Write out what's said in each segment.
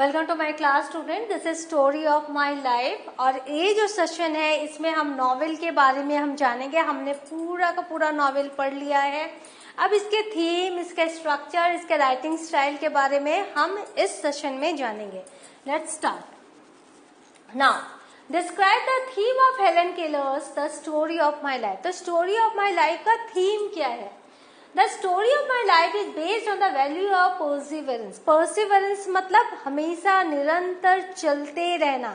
Welcome to my class student, this is story of my life. और ये जो session है इसमें हम नॉवेल के बारे में हम जानेंगे। हमने पूरा का पूरा नॉवेल पढ़ लिया है। अब इसके थीम, इसके स्ट्रक्चर, इसके राइटिंग स्टाइल के बारे में हम इस सेशन में जानेंगे। Let's start now. Describe the theme of Helen Keller's the story of my life. The story of my life का थीम क्या है? The story of my life is based on the value of perseverance. Perseverance मतलब हमेशा निरंतर चलते रहना।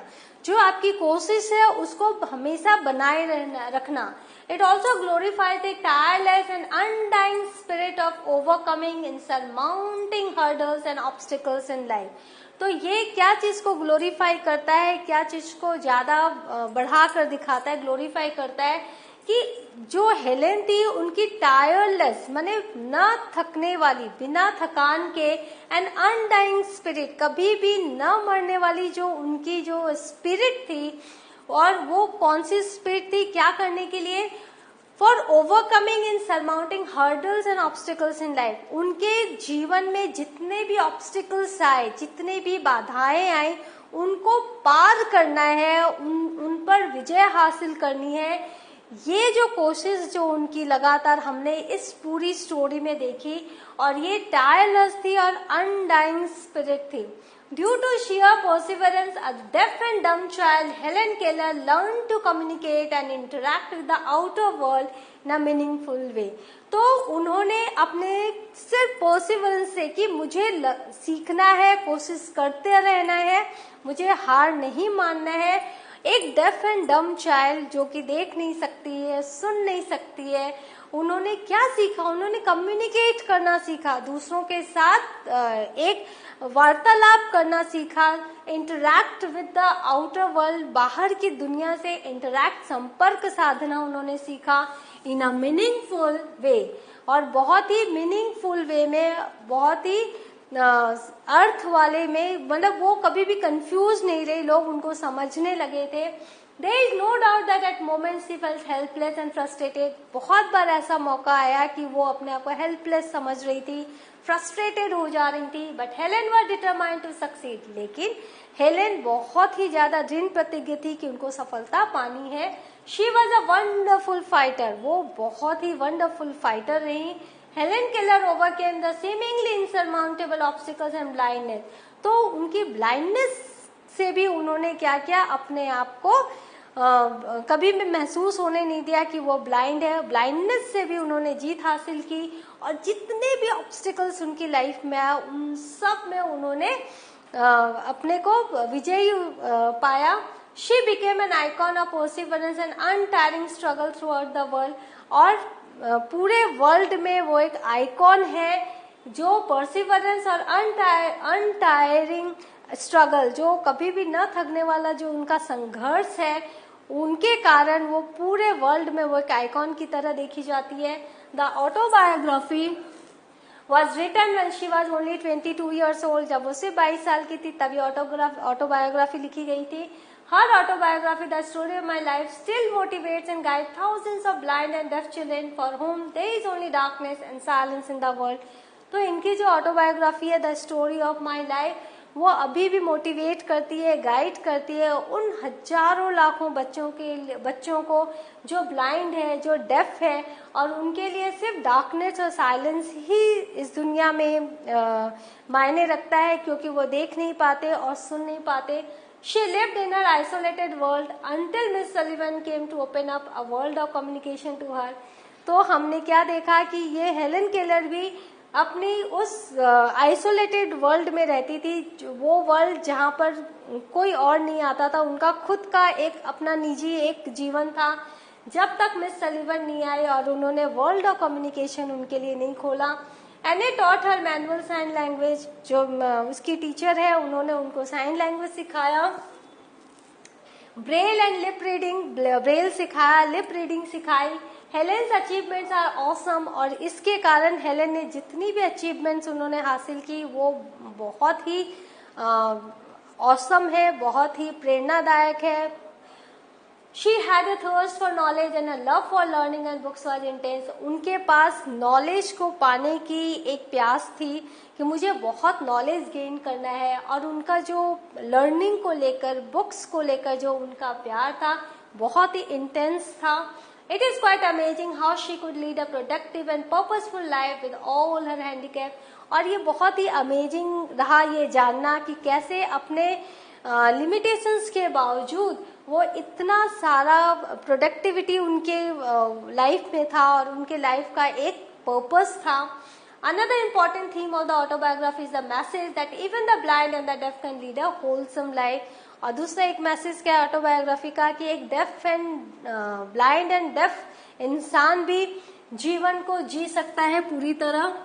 जो आपकी कोशिश है उसको हमेशा बनाए रखना। It also glorifies the tireless and undying spirit of overcoming and surmounting hurdles and obstacles in life. तो ये क्या चीज को ग्लोरीफाई करता है, क्या चीज को ज्यादा बढ़ाकर दिखाता है, ग्लोरीफाई करता है कि जो हेलेन थी उनकी टायरलेस माने न थकने वाली, बिना थकान के, एंड अनडाइंग स्पिरिट, कभी भी न मरने वाली जो उनकी जो स्पिरिट थी। और वो कौन सी स्पिरिट थी, क्या करने के लिए? For overcoming and surmounting hurdles and obstacles in life. उनके जीवन में जितने भी ऑब्स्टिकल्स आए, जितने भी बाधाएं आई, उनको पार करना है, उन पर विजय हासिल करनी है। ये जो कोशिश जो उनकी लगातार हमने इस पूरी स्टोरी में देखी, और ये टायरलेस थी और अनडाइंग स्पिरिट थी। Due to sheer perseverance, a deaf and dumb child, Helen Keller learned to communicate and interact with the outer world in a meaningful way. तो उन्होंने अपने सिर्फ perseverance से कि मुझे सीखना है, कोशिश करते रहना है, मुझे हार नहीं मानना है। एक डेफ एंड डम चाइल्ड जो कि देख नहीं सकती है, सुन नहीं सकती है, उन्होंने क्या सीखा? उन्होंने कम्युनिकेट करना सीखा, दूसरों के साथ एक वार्तालाप करना सीखा, interact with the outer world, बाहर की दुनिया से इंटरैक्ट, संपर्क साधना उन्होंने सीखा इन अ मीनिंगफुल वे। और बहुत ही मीनिंगफुल वे में, बहुत ही अर्थ वाले में, मतलब वो कभी भी कंफ्यूज नहीं रहे, लोग उनको समझने लगे थे। There is no doubt that at moments she felt helpless and frustrated. बहुत बार ऐसा मौका आया कि वो अपने आप को हेल्पलेस समझ रही थी, फ्रस्ट्रेटेड हो जा रही थी, but Helen was determined to succeed. लेकिन हेलेन बहुत ही ज्यादा दृढ़ प्रतिज्ञ थी कि उनको सफलता पानी है। She was a wonderful fighter. वो बहुत ही वंडरफुल फाइटर रही। Helen Keller overcame the seemingly insurmountable obstacles and blindness. तो उनकी ब्लाइंडनेस से भी उन्होंने क्या किया? अपने आप को कभी भी महसूस होने नहीं दिया कि वो ब्लाइंड है। ब्लाइंडनेस से भी उन्होंने जीत हासिल की, और जितने भी ऑब्स्टिकल्स उनकी लाइफ में आए उन सब में उन्होंने अपने को विजयी पाया। She became an icon of perseverance and untiring struggle throughout the world. और पूरे वर्ल्ड में वो एक आइकॉन है जो परसिवरेंस और अनटायरिंग स्ट्रगल, जो कभी भी न थकने वाला जो उनका संघर्ष है, उनके कारण वो पूरे वर्ल्ड में वो एक आइकॉन की तरह देखी जाती है। The autobiography was written when she was only 22 years old. जब वो सिर्फ 22 साल की थी तभी ऑटोबायोग्राफी लिखी गई थी। Her autobiography, The Story of My Life, still motivates and guides thousands of blind and deaf children for whom there is only darkness and silence in the world. तो इनकी जो ऑटोबायोग्राफी है the story of my life, वो अभी भी motivate करती है, guide करती है उन हजारों लाखों बच्चों को जो ब्लाइंड है, जो डेफ है, और उनके लिए सिर्फ डार्कनेस और साइलेंस ही इस दुनिया में मायने रखता है, क्योंकि वो देख नहीं पाते और सुन नहीं पाते। She lived in her isolated world until Miss Sullivan came to open up a world of communication to her. तो हमने क्या देखा कि ये हेलेन केलर भी अपनी उस आइसोलेटेड वर्ल्ड में रहती थी, वो वर्ल्ड जहाँ पर कोई और नहीं आता था। उनका खुद का एक अपना निजी एक जीवन था, जब तक मिस सलीवन नहीं आई और उन्होंने वर्ल्ड ऑफ कम्युनिकेशन उनके लिए नहीं खोला। And a taught her manual sign language, जो उसकी टीचर है उन्होंने उनको साइन लैंग्वेज सिखाया, Braille and lip reading, Braille सिखाया, लिप रीडिंग सिखाई। हेलेन्स अचीवमेंट्स आर ऑसम, और इसके कारण हेलेन ने जितनी भी अचीवमेंट्स उन्होंने हासिल की वो बहुत ही ऑसम है, बहुत ही प्रेरणादायक है। She had a thirst for knowledge and her love for learning and books was intense. उनके पास नॉलेज को पाने की एक प्यास थी कि मुझे बहुत नॉलेज गेन करना है, और उनका जो लर्निंग को लेकर, बुक्स को लेकर जो उनका प्यार था बहुत ही इंटेंस था. It is quite amazing how she could lead a productive and purposeful life with all her handicap. और ये बहुत ही अमेजिंग रहा ये जानना कि कैसे अपने लिमिटेशंस के बावजूद वो इतना सारा प्रोडक्टिविटी उनके लाइफ में था और उनके लाइफ का एक पर्पस था. Another important theme of the autobiography is the message that even the blind and the deaf can lead a wholesome life. और दूसरा एक मैसेज क्या है ऑटोबायोग्राफी का कि एक deaf and blind and deaf इंसान भी जीवन को जी सकता है पूरी तरह.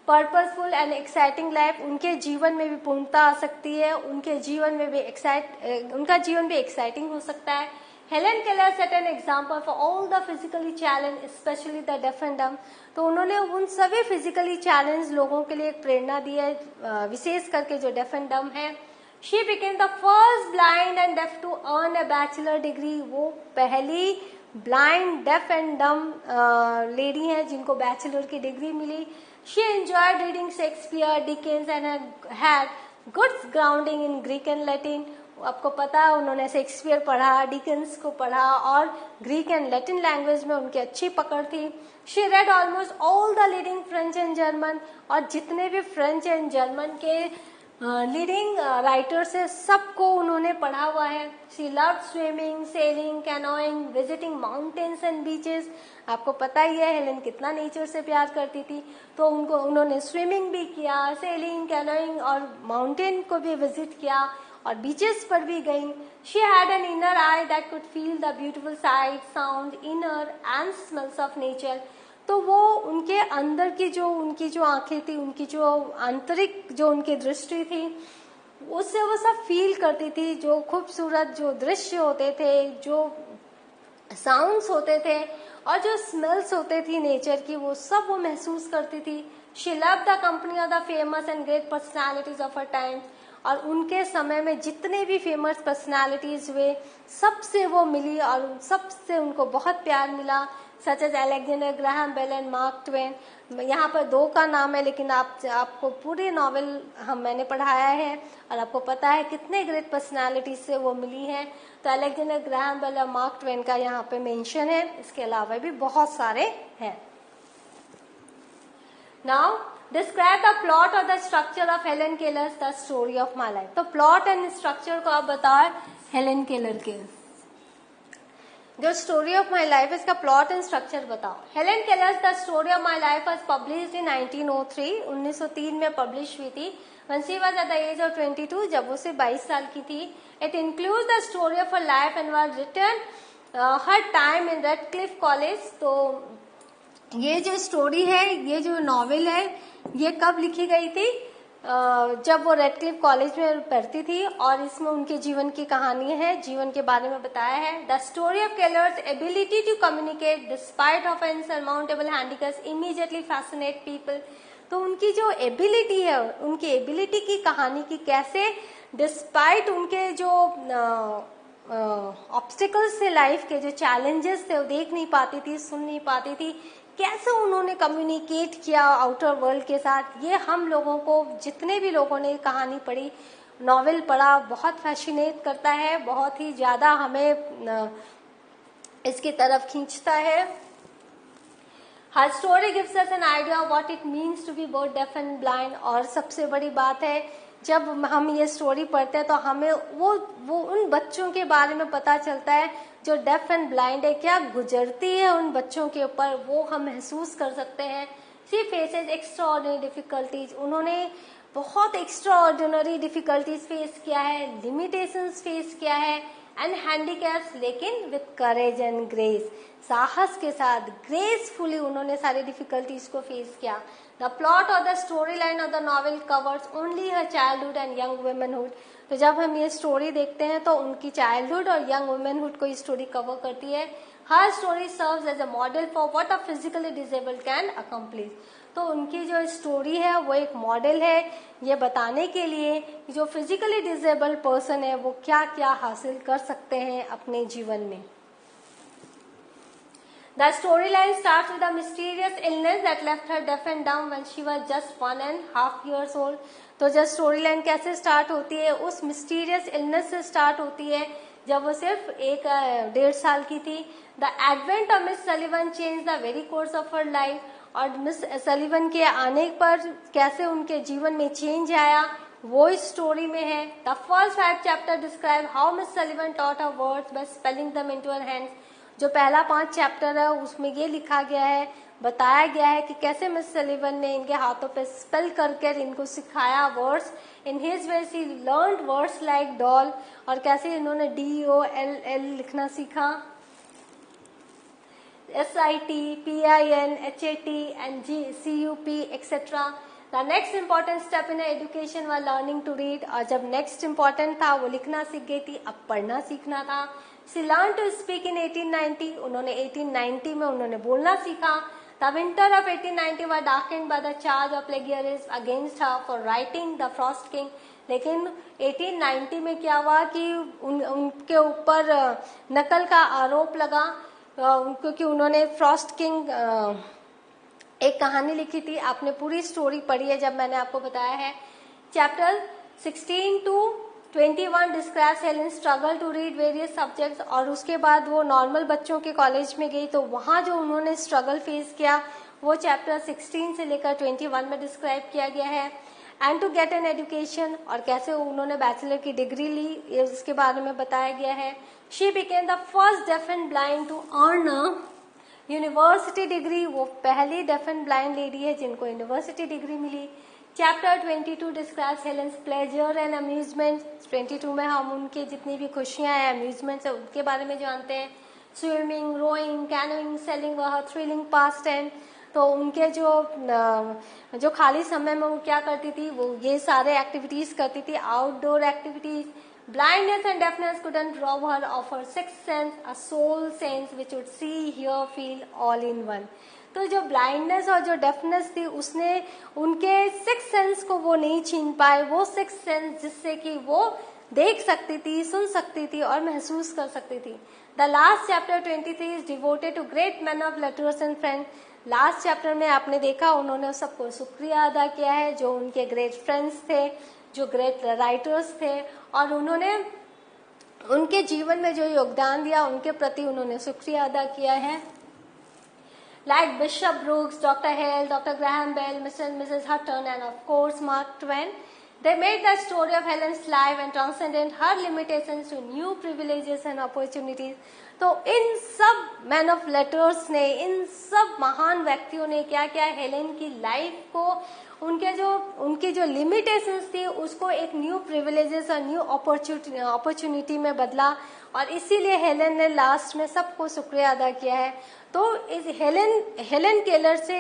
पर्पसफुल एंड एक्साइटिंग लाइफ, उनके जीवन में भी पूर्णता आ सकती है, उनके जीवन में भी उनका जीवन भी एक्साइटिंग हो सकता है. Helen Keller set an example for all the physically challenge specially the deaf and डम. तो उन्होंने उन सभी फिजिकली चैलेंज लोगों के लिए एक प्रेरणा दी है, विशेष करके जो डेफ एंड डम है. She became the first blind and deaf to earn a bachelor degree. वो पहली blind, deaf and dumb lady है जिनको बैचलर की डिग्री मिली. She enjoyed reading Shakespeare, Dickens and had good grounding in Greek and Latin. आपको पता है उन्होंने शेक्सपियर पढ़ा, डिकेंस को पढ़ा और ग्रीक एंड लैटिन लैंग्वेज में उनकी अच्छी पकड़ थी. She read almost all the leading French and German, और जितने भी फ्रेंच एंड जर्मन के लीडिंग राइटर्स है सबको उन्होंने पढ़ा हुआ है. She loved swimming, selling, canoeing, visiting mountains and beaches. आपको पता ही है हेलेन कितना नेचर से प्यार करती थी, तो उन्होंने स्विमिंग भी किया, सेलिंग, कैनोइंग और माउंटेन को भी विजिट किया और बीचेस पर भी गई. She had an inner I that could feel the beautiful site, sound, inner and smells of nature. तो वो उनके अंदर की जो उनकी जो आंखें थी, उनकी जो आंतरिक जो उनकी दृष्टि थी, उससे वो सब फील करती थी. जो खूबसूरत जो दृश्य होते थे, जो साउंड्स होते थे और जो स्मेल्स होते थी नेचर की, वो सब वो महसूस करती थी. She loved the company of the famous and great personalities of her time. और उनके समय में जितने भी फेमस पर्सनालिटीज हुए सबसे वो मिली और सबसे उनको बहुत प्यार मिला, such as Alexander Graham Bell and Mark Twain. यहाँ पर दो का नाम है, लेकिन आपको पूरी नॉवेल मैंने पढ़ाया है और आपको पता है कितने ग्रेट पर्सनालिटीज से वो मिली हैं. तो अलेक्जेंडर ग्राहम बेल और मार्क ट्वेन का यहाँ पे मेंशन है, इसके अलावा भी बहुत सारे हैं. नाउ डिस्क्राइब द प्लॉट और the structure of Helen Keller's the story of my life. तो प्लॉट एंड स्ट्रक्चर को आप बताओ हेलेन केलर के जो स्टोरी ऑफ माई लाइफ, इसका प्लॉट एंड स्ट्रक्चर बताओ. Helen Keller's the story of my life was published in 1903. 1903 में publish हुई थी. when she was at the age of 22, जब उसे 22 साल की थी. It includes the story of her life and was written her time in Radcliffe College. तो ये जो स्टोरी है, ये जो नॉवेल है, ये कब लिखी गई थी? जब वो रेडक्लिफ कॉलेज में पढ़ती थी, और इसमें उनके जीवन की कहानी है, जीवन के बारे में बताया है. The story of Keller's ability to communicate despite of insurmountable handicaps immediately fascinate people. तो उनकी जो एबिलिटी है, उनकी एबिलिटी की कहानी की कैसे डिस्पाइट उनके जो ऑब्स्टिकल्स थे, लाइफ के जो चैलेंजेस थे, वो देख नहीं पाती थी, सुन नहीं पाती थी, कैसे उन्होंने कम्युनिकेट किया आउटर वर्ल्ड के साथ. ये हम लोगों को, जितने भी लोगों ने कहानी पढ़ी, नॉवेल पढ़ा, बहुत फैसिनेट करता है, बहुत ही ज्यादा हमें इसकी तरफ खींचता है. Her story gives us an idea of what it means to be both deaf and blind. और सबसे बड़ी बात है, जब हम ये स्टोरी पढ़ते हैं तो हमें वो उन बच्चों के बारे में पता चलता है जो डेफ एंड ब्लाइंड है, क्या गुजरती है उन बच्चों के ऊपर, वो हम महसूस कर सकते हैं. She faces extraordinary difficulties. उन्होंने बहुत एक्स्ट्राऑर्डिनरी डिफिकल्टीज फेस किया है, लिमिटेशंस फेस किया है, एंड हैंडीकैप्स, लेकिन विथ करेज एंड ग्रेस. साहस के साथ, ग्रेसफुली उन्होंने सारी डिफिकल्टीज को फेस किया. द प्लॉट और the story line of the novel covers only her childhood and young womanhood. तो जब हम ये स्टोरी देखते हैं तो उनकी चाइल्डहुड और यंग वुमेनहुड को ये स्टोरी कवर करती है. Her story serves as a model for what a physically disabled can accomplish. तो उनकी जो स्टोरी है वो एक मॉडल है ये बताने के लिए कि जो फिजिकली डिसेबल्ड पर्सन है वो क्या क्या हासिल कर सकते हैं अपने जीवन में. The storyline starts with a mysterious illness that left her deaf and dumb when she was just 1.5 years old. तो जब स्टोरी लाइन कैसे स्टार्ट होती है, उस मिस्टीरियस इलनेस से स्टार्ट होती है जब वो सिर्फ 1.5 साल की थी. The advent of miss Sullivan change the very course of her life. और मिस सलीवन के आने पर कैसे उनके जीवन में चेंज आया वो इस स्टोरी में है. The first 5 chapter describe how miss Sullivan taught her words by spelling them into her hands. जो पहला 5 चैप्टर है उसमें ये लिखा गया है, बताया गया है कि कैसे मिस सलीवन ने इनके हाथों पे स्पेल करके इनको सिखाया words. In his veg he learned words like doll. और कैसे इन्होंने DOLL लिखना सीखा, SIT, PIN, HAT and CUP etc. The next important step in education was learning to read. और जब next important था वो लिखना सीख गई थी, अब पढ़ना सीखना था. She learned to speak in 1890. उन्होंने 1890 में उन्होंने बोलना सीखा. The winter of 1890 was darkened by the charge of plagiarism against her for writing The Frost King. लेकिन 1890 में क्या हुआ कि उनके ऊपर नकल का आरोप लगा क्योंकि उन्होंने फ्रॉस्ट किंग एक कहानी लिखी थी. आपने पूरी स्टोरी पढ़ी है जब मैंने आपको बताया है. Chapter 16 to 21 describes Helen struggle to read various subjects. और उसके बाद वो नॉर्मल बच्चों के कॉलेज में गई तो वहां जो उन्होंने स्ट्रगल फेस किया वो चैप्टर 16 से लेकर 21 में डिस्क्राइब किया गया है. And to get an education, और कैसे उन्होंने बैचलर की डिग्री ली इसके बारे में बताया गया है. She became the first deaf and blind to earn a university degree. वो पहली डेफ एंड ब्लाइंड लेडी है जिनको यूनिवर्सिटी डिग्री मिली. Chapter 22 describes Helen's pleasure and amusement. 22 में हम उनके जितनी भी खुशियां हैं, अम्यूजमेंट्स है, उनके बारे में जानते हैं. स्विमिंग, रोइंग, कैनोइंग, सेलिंग वह थ्रिलिंग पास्ट टाइम. तो उनके जो खाली समय में वो क्या करती थी, वो ये सारे एक्टिविटीज करती थी, outdoor activities. Blindness and deafness couldn't rob her of her sixth sense, a soul sense which would see, hear, feel all in one. तो जो ब्लाइंडनेस और जो डेफनेस थी उसने उनके सिक्स सेंस को वो नहीं छीन पाए. वो सिक्स सेंस जिससे कि वो देख सकती थी, सुन सकती थी और महसूस कर सकती थी. The last chapter 23 is devoted to great man of letters and friend. Last chapter में आपने देखा उन्होंने सबको शुक्रिया अदा किया है जो उनके ग्रेट फ्रेंड्स थे, जो ग्रेट राइटर्स थे, और उन्होंने उनके जीवन में जो योगदान दिया उनके प्रति उन्होंने शुक्रिया अदा किया है. Like Bishop Brooks, doctor Hale, doctor Graham Bell, mister and missus Hutton and of course Mark Twain. They made the story of Helen's life and transcended her limitations to new privileges and opportunities. तो इन सब man of letters ने, इन सब महान व्यक्तियों ने क्या क्या Helen की लाइफ को, उनकी जो लिमिटेशंस थी उसको एक न्यू प्रिविलेजेस और न्यू अपॉर्चुनिटी में बदला. और इसीलिए हेलेन ने लास्ट में सबको शुक्रिया अदा किया है. तो इस हेलेन केलर से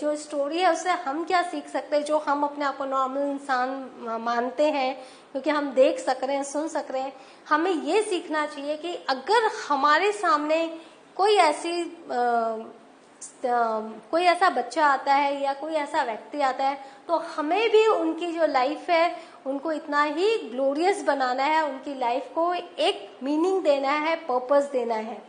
जो स्टोरी है उससे हम क्या सीख सकते हैं, जो हम अपने आप को नॉर्मल इंसान मानते हैं क्योंकि हम देख सक रहे हैं, सुन सक रहे हैं. हमें ये सीखना चाहिए कि अगर हमारे सामने कोई ऐसा बच्चा आता है या कोई ऐसा व्यक्ति आता है तो हमें भी उनकी जो लाइफ है उनको इतना ही ग्लोरियस बनाना है, उनकी लाइफ को एक मीनिंग देना है, पर्पस देना है.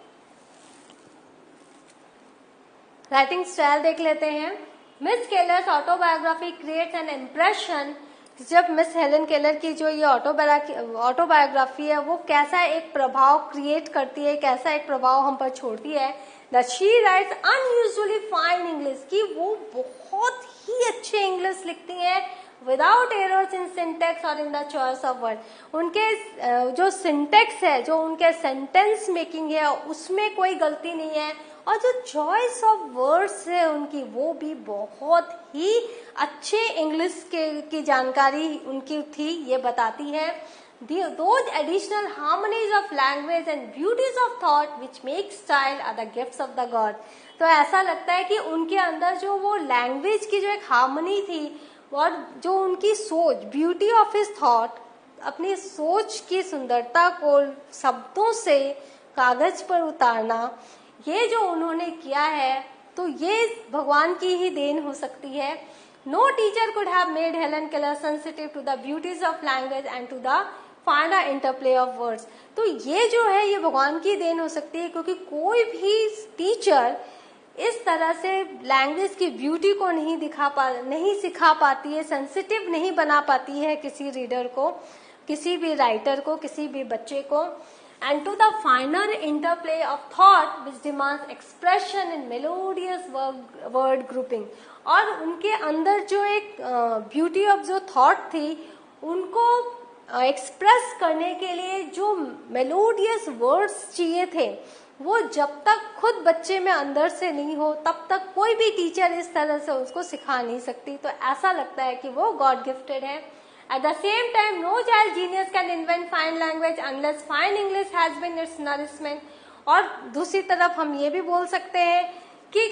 राइटिंग स्टाइल देख लेते हैं. Miss Keller's autobiography creates an impression. जब मिस हेलेन केलर की जो ये ऑटोबायोग्राफी है वो कैसा एक प्रभाव क्रिएट करती है, कैसा एक प्रभाव हम पर छोड़ती है. That she writes unusually fine English, की वो बहुत ही अच्छे इंग्लिश लिखती हैं विदाउट एरर्स इन सिंटेक्स और in the choice of word. उनके जो सिंटेक्स है, जो उनके सेंटेंस मेकिंग है उसमें कोई गलती नहीं है, और जो चॉइस ऑफ वर्ड्स है उनकी वो भी बहुत ही अच्छे इंग्लिश की जानकारी उनकी थी, ये बताती है. Those additional harmonies of language and beauties of thought which make style are the gifts of the God. तो ऐसा लगता है कि उनके अंदर जो वो लैंग्वेज की जो एक हार्मनी थी और जो उनकी सोच, ब्यूटी ऑफ हिज थॉट, अपनी सोच की सुंदरता को शब्दों से कागज पर उतारना, ये जो उन्होंने किया है तो ये भगवान की ही देन हो सकती है. No teacher could have made Helen Keller sensitive to the beauties of language and to the फाइनर interplay of words. तो ये जो है ये भगवान की देन हो सकती है, क्योंकि कोई भी टीचर इस तरह से लैंग्वेज की ब्यूटी को नहीं सिखा पाती है, सेंसिटिव नहीं बना पाती है किसी रीडर को, किसी भी राइटर को, किसी भी बच्चे को। And to the finer interplay of thought which demands expression in melodious word grouping. और उनके अंदर जो एक ब्यूटी ऑफ जो थॉट थी, उनको एक्सप्रेस करने के लिए जो मेलोडियस वर्ड्स चाहिए थे, वो जब तक खुद बच्चे में अंदर से नहीं हो तब तक कोई भी टीचर इस तरह से उसको सिखा नहीं सकती। तो ऐसा लगता है कि वो गॉड गिफ्टेड है। At the same time no child genius can invent fine language unless fine English has been its nourishment. और दूसरी तरफ हम ये भी बोल सकते हैं कि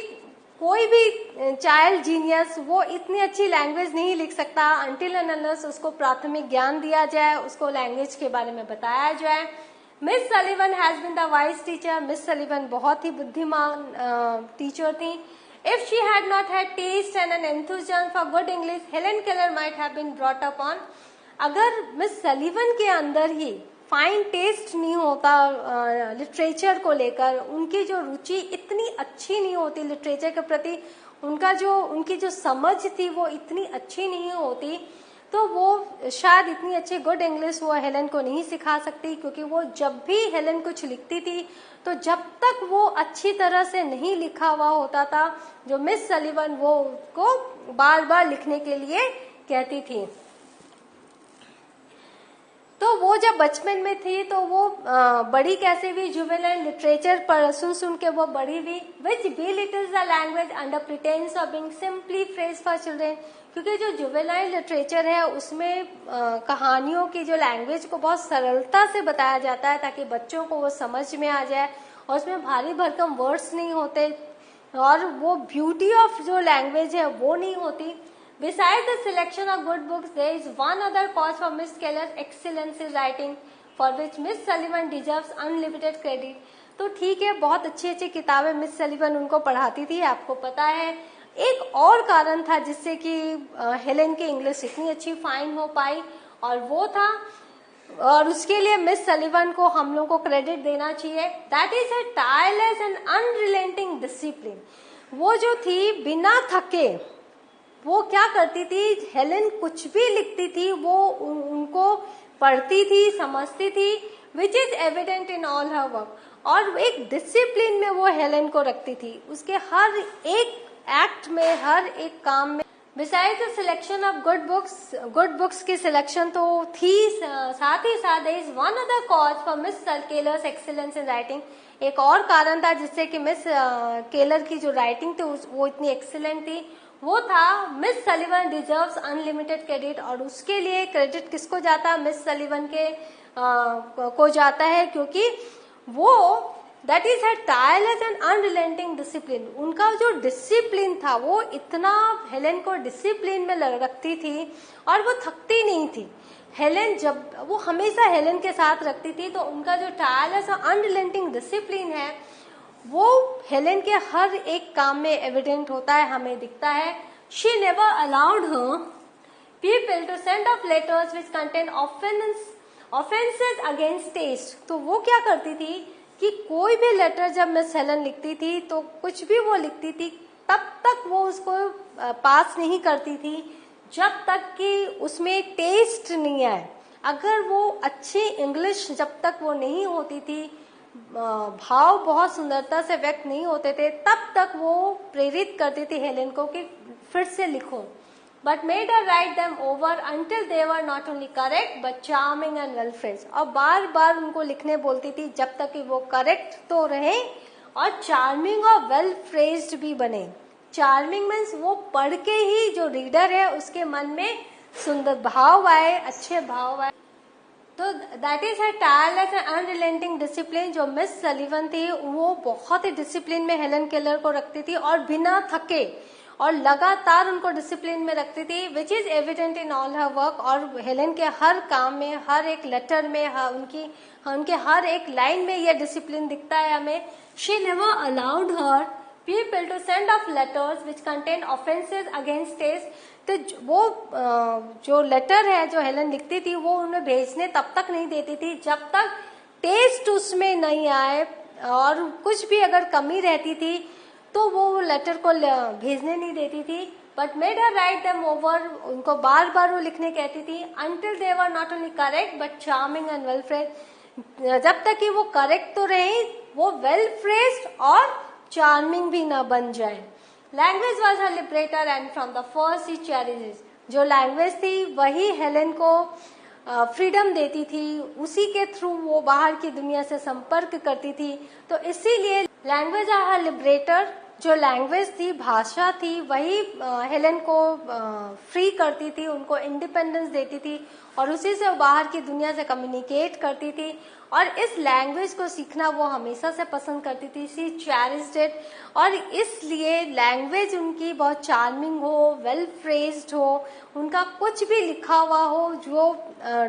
कोई भी चाइल्ड जीनियस वो इतनी अच्छी लैंग्वेज नहीं लिख सकता अनटिल एंड अनलेस उसको प्राथमिक ज्ञान दिया जाए, उसको लैंग्वेज के बारे में बताया जाए। Miss Sullivan has been the wise teacher. Miss Sullivan बहुत ही बुद्धिमान टीचर थी। If she had not had taste and an enthusiasm for good English, Helen Keller might have been brought up on. अगर मिस सलीवन के अंदर ही fine test नहीं होता literature को लेकर, उनकी जो रुचि इतनी अच्छी नहीं होती लिटरेचर के प्रति, उनकी जो समझ थी वो इतनी अच्छी नहीं होती, तो वो शायद इतनी अच्छी गुड इंग्लिश वो हेलेन को नहीं सिखा सकती। क्योंकि वो जब भी हेलेन कुछ लिखती थी तो जब तक वो अच्छी तरह से नहीं लिखा हुआ होता था, जो मिस सलीवन वो उसको बार बार लिखने के लिए कहती थी। तो वो जब बचपन में थी तो वो बड़ी कैसे भी जुवेनाइल लिटरेचर पर सुन के वो बड़ी भी, विच belittles the language under pretence of being simply phrase for children. क्योंकि जो जुवेनाइल लिटरेचर है उसमें कहानियों की जो लैंग्वेज को बहुत सरलता से बताया जाता है ताकि बच्चों को वो समझ में आ जाए, और उसमें भारी भरकम वर्ड्स नहीं होते, और वो ब्यूटी ऑफ जो लैंग्वेज है वो नहीं होती। Besides the selection of good books, there is one other cause for Miss Keller's excellence in writing, for which Miss Sullivan deserves unlimited credit. तो ठीक है, बहुत अच्छी अच्छी किताबें मिस सलीवन उनको पढ़ाती थी, आपको पता है। एक और कारण था जिससे कि हेलेन की इंग्लिश इतनी अच्छी फाइन हो पाई, और वो था, और उसके लिए मिस सलीवन को हम लोग को क्रेडिट देना चाहिए, that is a tireless and unrelenting discipline. वो जो थी बिना थके वो क्या करती थी, हेलेन कुछ भी लिखती थी वो उनको पढ़ती थी, समझती थी, which is evident in all her work. और एक डिसिप्लिन में वो हेलेन को रखती थी, उसके हर एक एक्ट में, हर एक काम में। Beside the selection of good books की सिलेक्शन तो थी, साथ ही साथ is one other cause for miss Keller's excellence in writing. एक और कारण था जिससे कि मिस केलर की जो राइटिंग थी वो इतनी एक्सीलेंट थी, वो था मिस सलीवन डिजर्व्स अनलिमिटेड क्रेडिट। और उसके लिए क्रेडिट किसको जाता है, मिस सलीवन के को जाता है, क्योंकि वो that is her tireless and unrelenting discipline. उनका जो डिसिप्लिन था वो इतना हेलेन को डिसिप्लिन में रखती थी और वो थकती नहीं थी। हेलेन जब वो हमेशा हेलेन के साथ रखती थी, तो उनका जो टायरलेस और अनरिलेंटिंग डिसिप्लिन है वो हेलेन के हर एक काम में एविडेंट होता है, हमें दिखता है। She never allowed her people to send of letters which contain offences against test. तो वो क्या करती थी कि कोई भी लेटर जब मिस हेलेन लिखती थी तो कुछ भी वो लिखती थी तब तक वो उसको पास नहीं करती थी जब तक कि उसमें टेस्ट नहीं आए। अगर वो अच्छी इंग्लिश जब तक वो नहीं होती थी, भाव बहुत सुंदरता से व्यक्त नहीं होते थे, तब तक वो प्रेरित करती थी हेलेन को कि फिर से लिखो, but made her write them over until they were not only correct but charming and well phrased. और बार बार उनको लिखने बोलती थी जब तक कि वो करेक्ट तो रहे और चार्मिंग और वेल फ्रेज्ड भी बने। चार्मिंग मीन्स वो पढ़ के ही जो रीडर है उसके मन में सुंदर भाव आए, अच्छे भाव आए। तो दैट इज है टायरलेस एंड अनरिलेंटिंग डिसिप्लिन। जो मिस सलीवन थी वो बहुत ही डिसिप्लिन में हेलेन केलर को रखती थी और बिना थके और लगातार उनको डिसिप्लिन में रखती थी, which is evident in all her work. और हेलेन के हर काम में, हर एक लेटर में, उनके हर एक लाइन में यह डिसिप्लिन दिखता है हमें। She never allowed her people to send off letters which contain offenses against taste। तो वो जो लेटर है जो हेलन लिखती थी वो उन्हें भेजने तब तक नहीं देती थी जब तक टेस्ट उसमें नहीं आए, और कुछ भी अगर कमी रहती थी तो वो लेटर को भेजने नहीं देती थी, but made her write them over, उनको बार बार वो लिखने कहती थी, until they were not only correct but charming and well phrased, जब तक कि वो करेक्ट तो रहे, वो वेल फ्रेज्ड और चार्मिंग भी ना बन जाए। Language was her liberator and from the first ही चेरिशेस, जो लैंग्वेज थी वही हेलेन को फ्रीडम देती थी, उसी के थ्रू वो बाहर की दुनिया से संपर्क करती थी। तो इसीलिए लैंग्वेज आर हर लिबरेटर, जो लैंग्वेज थी, भाषा थी, वही हेलेन को फ्री करती थी, उनको इंडिपेंडेंस देती थी, और उसी से वो बाहर की दुनिया से कम्युनिकेट करती थी। और इस लैंग्वेज को सीखना वो हमेशा से पसंद करती थी, शी चेरिश्ड इट, और इसलिए लैंग्वेज उनकी बहुत चार्मिंग हो, वेल फ्रेज्ड हो, उनका कुछ भी लिखा हुआ हो जो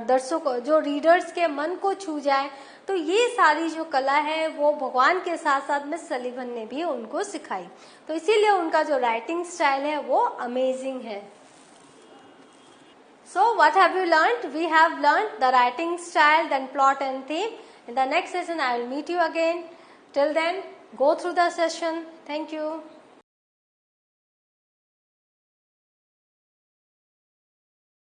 दर्शकों, जो रीडर्स के मन को छू जाए। तो ये सारी जो कला है वो भगवान के साथ साथ मिस सलीवन ने भी उनको सिखाई, तो इसीलिए उनका जो राइटिंग स्टाइल है वो अमेजिंग है। So what have you learnt? We have learnt the writing style, then plot and theme. In the next session I will meet you again. Till then, go through the session. Thank you.